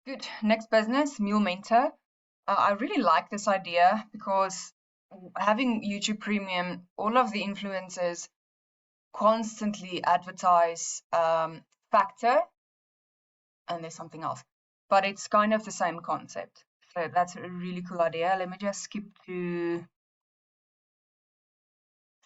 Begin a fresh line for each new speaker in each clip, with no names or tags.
Good. Next business, MealMentor. I really like this idea because having YouTube Premium, all of the influencers constantly advertise Factor, and there's something else, but it's kind of the same concept. So that's a really cool idea. Let me just skip to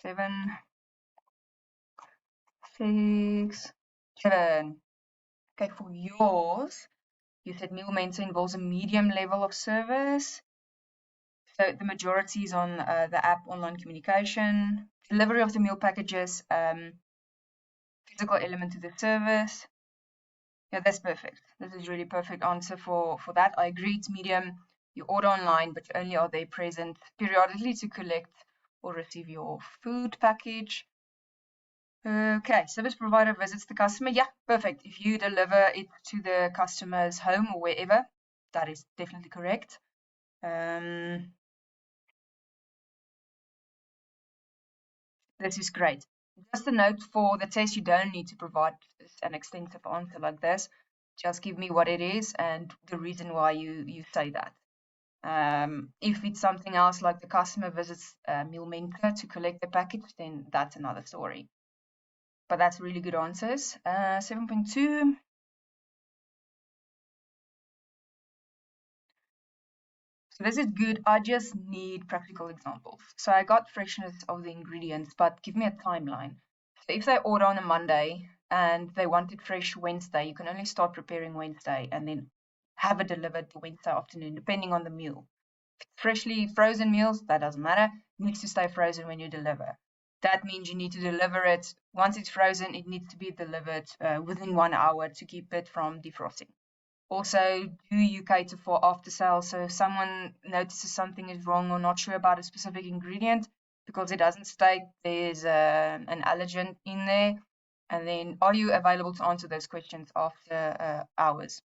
7, 6, 7. Okay, for yours, you said MealMentor involves a medium level of service. So the majority is on the app online communication, delivery of the meal packages, physical element to the service. Yeah, that's perfect. This is really perfect answer for that. I agree, it's medium. You order online, but only are they present periodically to collect or receive your food package. Okay, service provider visits the customer. Yeah, perfect. If you deliver it to the customer's home or wherever, that is definitely correct. This is great. Just a note for the test, you don't need to provide an extensive answer like this. Just give me what it is and the reason why you say that. If it's something else like the customer visits MealMentor to collect the package, then that's another story. But that's really good answers. 7.2. So this is good. I just need practical examples. So I got freshness of the ingredients, but give me a timeline. So if they order on a Monday and they want it fresh Wednesday, you can only start preparing Wednesday and then have it delivered the Wednesday afternoon, depending on the meal. Freshly frozen meals, that doesn't matter. It needs to stay frozen when you deliver. That means you need to deliver it. Once it's frozen, it needs to be delivered within 1 hour to keep it from defrosting. Also, do you cater for after sales? So if someone notices something is wrong or not sure about a specific ingredient, because it doesn't state there's an allergen in there, and then are you available to answer those questions after hours?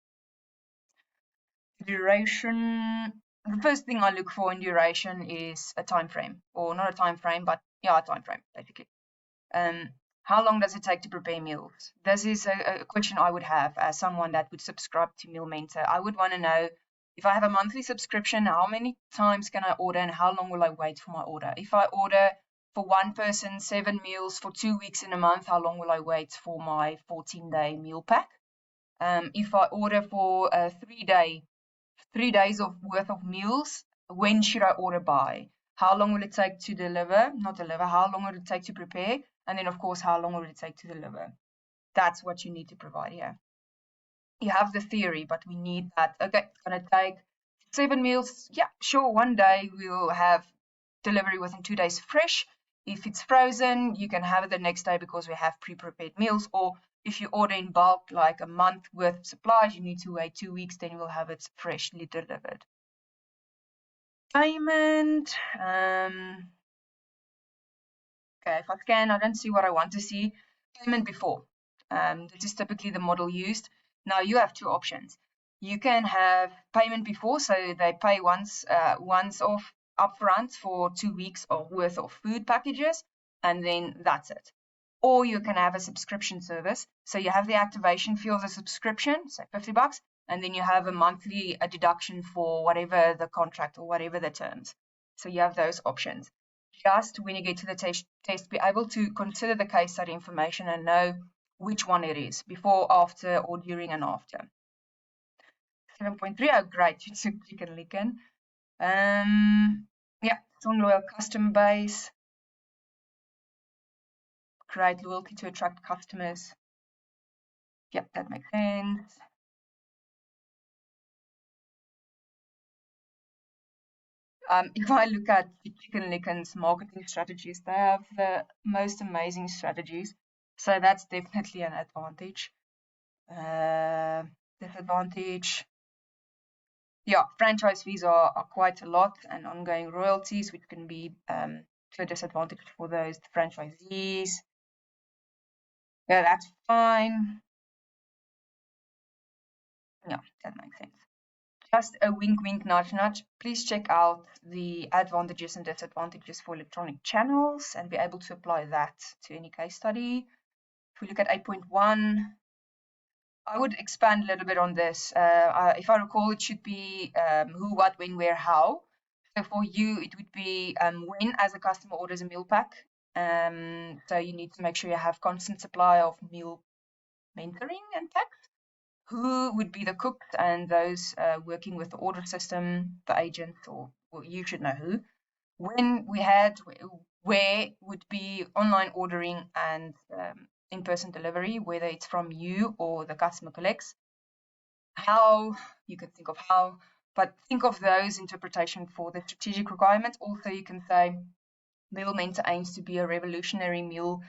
Duration. The first thing I look for in duration is a time frame, or not a time frame, but yeah, a time frame, basically. Um, how long does it take to prepare meals? This is a question I would have as someone that would subscribe to MealMentor. I would want to know if I have a monthly subscription, how many times can I order and how long will I wait for my order? If I order for one person 7 meals for 2 weeks in a month, how long will I wait for my 14-day meal pack? If I order for a 3 days of worth of meals, when should I order by? How long will it take to deliver? Not deliver, how long will it take to prepare? And then, of course, how long will it take to deliver? That's what you need to provide here. You have the theory, but we need that. Okay, it's going to take 7 meals. Yeah, sure, one day we'll have delivery within 2 days fresh. If it's frozen, you can have it the next day because we have pre-prepared meals. Or if you order in bulk, like a month worth of supplies, you need to wait 2 weeks, then we'll have it freshly delivered. Payment. Okay, if I scan, I don't see what I want to see. Payment before. This is typically the model used. Now you have two options. You can have payment before, so they pay once off upfront for 2 weeks of worth of food packages, and then that's it. Or you can have a subscription service. So you have the activation fee of the subscription, say $50, and then you have a monthly deduction for whatever the contract or whatever the terms. So you have those options. Just when you get to the test, be able to consider the case study information and know which one it is, before, after, or during and after. 7.3, oh great, you took Chicken Licken. Yeah, strong loyal customer base. Create loyalty to attract customers. Yep, that makes sense. If I look at Chicken Licken's marketing strategies, they have the most amazing strategies. So that's definitely an advantage. Disadvantage. Yeah, franchise fees are quite a lot, and ongoing royalties, which can be to a disadvantage for those franchisees. Yeah, that's fine. Yeah, that makes sense. Just a wink, wink, nudge, nudge. Please check out the advantages and disadvantages for electronic channels and be able to apply that to any case study. If we look at 8.1, I would expand a little bit on this. If I recall, it should be who, what, when, where, how. So for you, it would be when, as a customer orders a meal pack. So you need to make sure you have constant supply of meal mentoring and packs. Who would be the cooks and those working with the order system, the agents, or well, you should know who. When we had, where would be online ordering and in-person delivery, whether it's from you or the customer collects. How, you can think of how, but think of those interpretation for the strategic requirements. Also, you can say MealMentor aims to be a revolutionary meal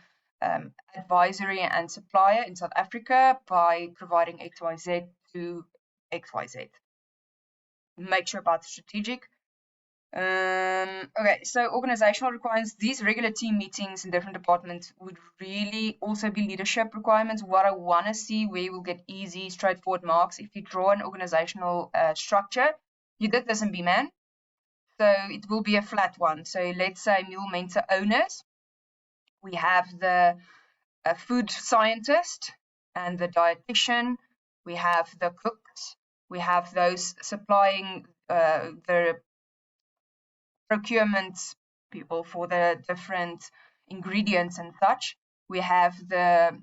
advisory and supplier in South Africa by providing XYZ to XYZ. Make sure about the strategic. Okay, so organizational requirements, these regular team meetings in different departments would really also be leadership requirements. What I want to see where you will get easy, straightforward marks. If you draw an organizational structure, you did this in BMAN, so it will be a flat one. So let's say MealMentor owners, we have the food scientist and the dietitian, we have the cooks, we have those supplying the procurement people for the different ingredients and such. We have the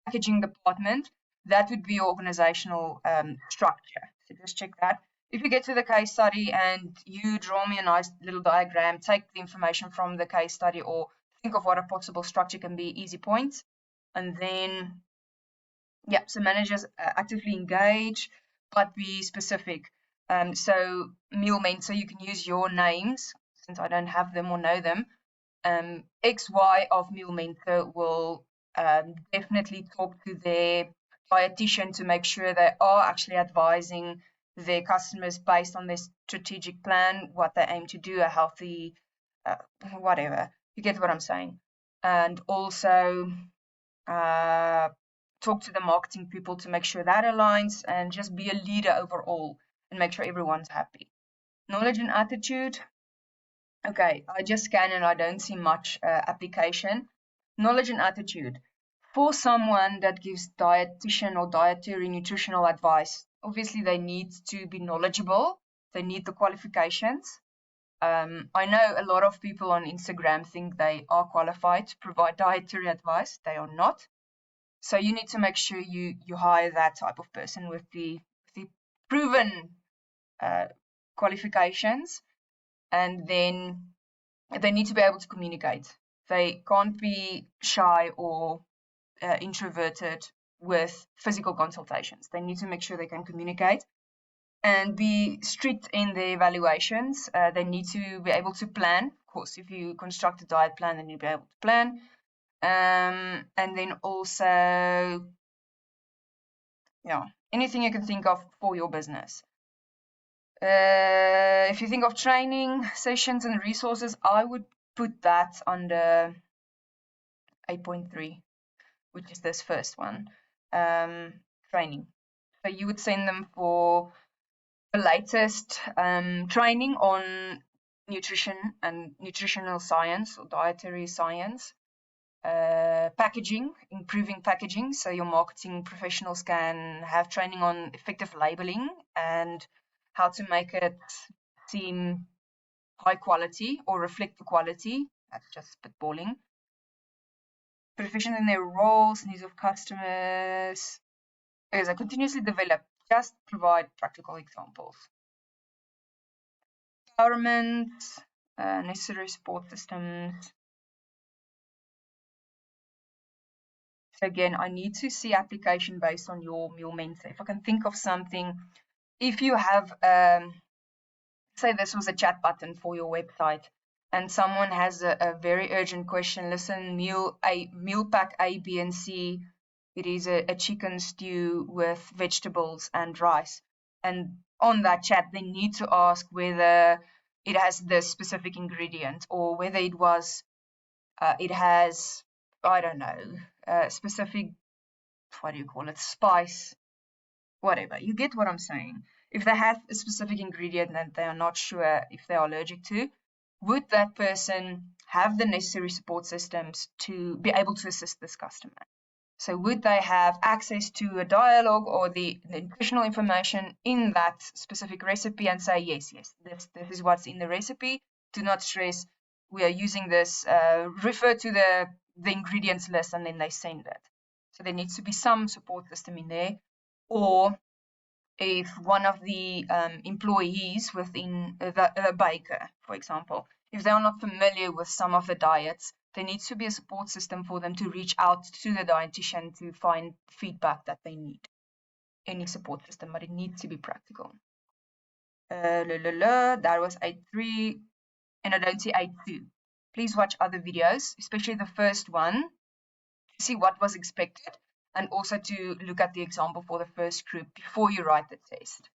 packaging department. That would be your organizational structure. So just check that. If you get to the case study and you draw me a nice little diagram, take the information from the case study or think of what a possible structure can be, easy points. And then, yeah, so managers actively engage, but be specific. So MealMentor, you can use your names, since I don't have them or know them. XY of MealMentor will definitely talk to their dietitian to make sure they are actually advising their customers based on their strategic plan, what they aim to do, a healthy, whatever. You get what I'm saying. And also talk to the marketing people to make sure that aligns and just be a leader overall and make sure everyone's happy. Knowledge and attitude. Okay, I just scan and I don't see much application. Knowledge and attitude. For someone that gives dietitian or dietary nutritional advice, obviously they need to be knowledgeable. They need the qualifications. I know a lot of people on Instagram think they are qualified to provide dietary advice. They are not. So you need to make sure you hire that type of person with the proven qualifications, and then they need to be able to communicate. They can't be shy or introverted with physical consultations. They need to make sure they can communicate and be strict in their evaluations. They need to be able to plan. Of course, if you construct a diet plan, then you'll be able to plan. And then also, yeah, anything you can think of for your business. If you think of training sessions and resources, I would put that under 8.3, which is this first one, training. So you would send them for the latest training on nutrition and nutritional science or dietary science. Packaging, improving packaging, so your marketing professionals can have training on effective labeling and how to make it seem high quality or reflect the quality. That's just spitballing. Proficient in their roles, needs of customers. As I continuously develop, just provide practical examples. Empowerment, necessary support systems. So again, I need to see application based on your MealMentor. If I can think of something, if you have, say this was a chat button for your website and someone has a very urgent question, listen, meal pack A, B, and C, it is a chicken stew with vegetables and rice. And on that chat, they need to ask whether it has this specific ingredient or whether it was, it has, I don't know, specific, what do you call it, spice, whatever. You get what I'm saying. If they have a specific ingredient that they are not sure if they are allergic to, would that person have the necessary support systems to be able to assist this customer? So would they have access to a dialogue or the nutritional information in that specific recipe and say, yes, this is what's in the recipe. Do not stress, we are using this, refer to the ingredients list, and then they send it. So there needs to be some support system in there. Or if one of the employees within the baker, for example, if they are not familiar with some of the diets, there needs to be a support system for them to reach out to the dietitian to find feedback that they need. Any support system, but it needs to be practical. That was 8.3, and I don't see 8.2. Please watch other videos, especially the first one, to see what was expected, and also to look at the example for the first group before you write the test.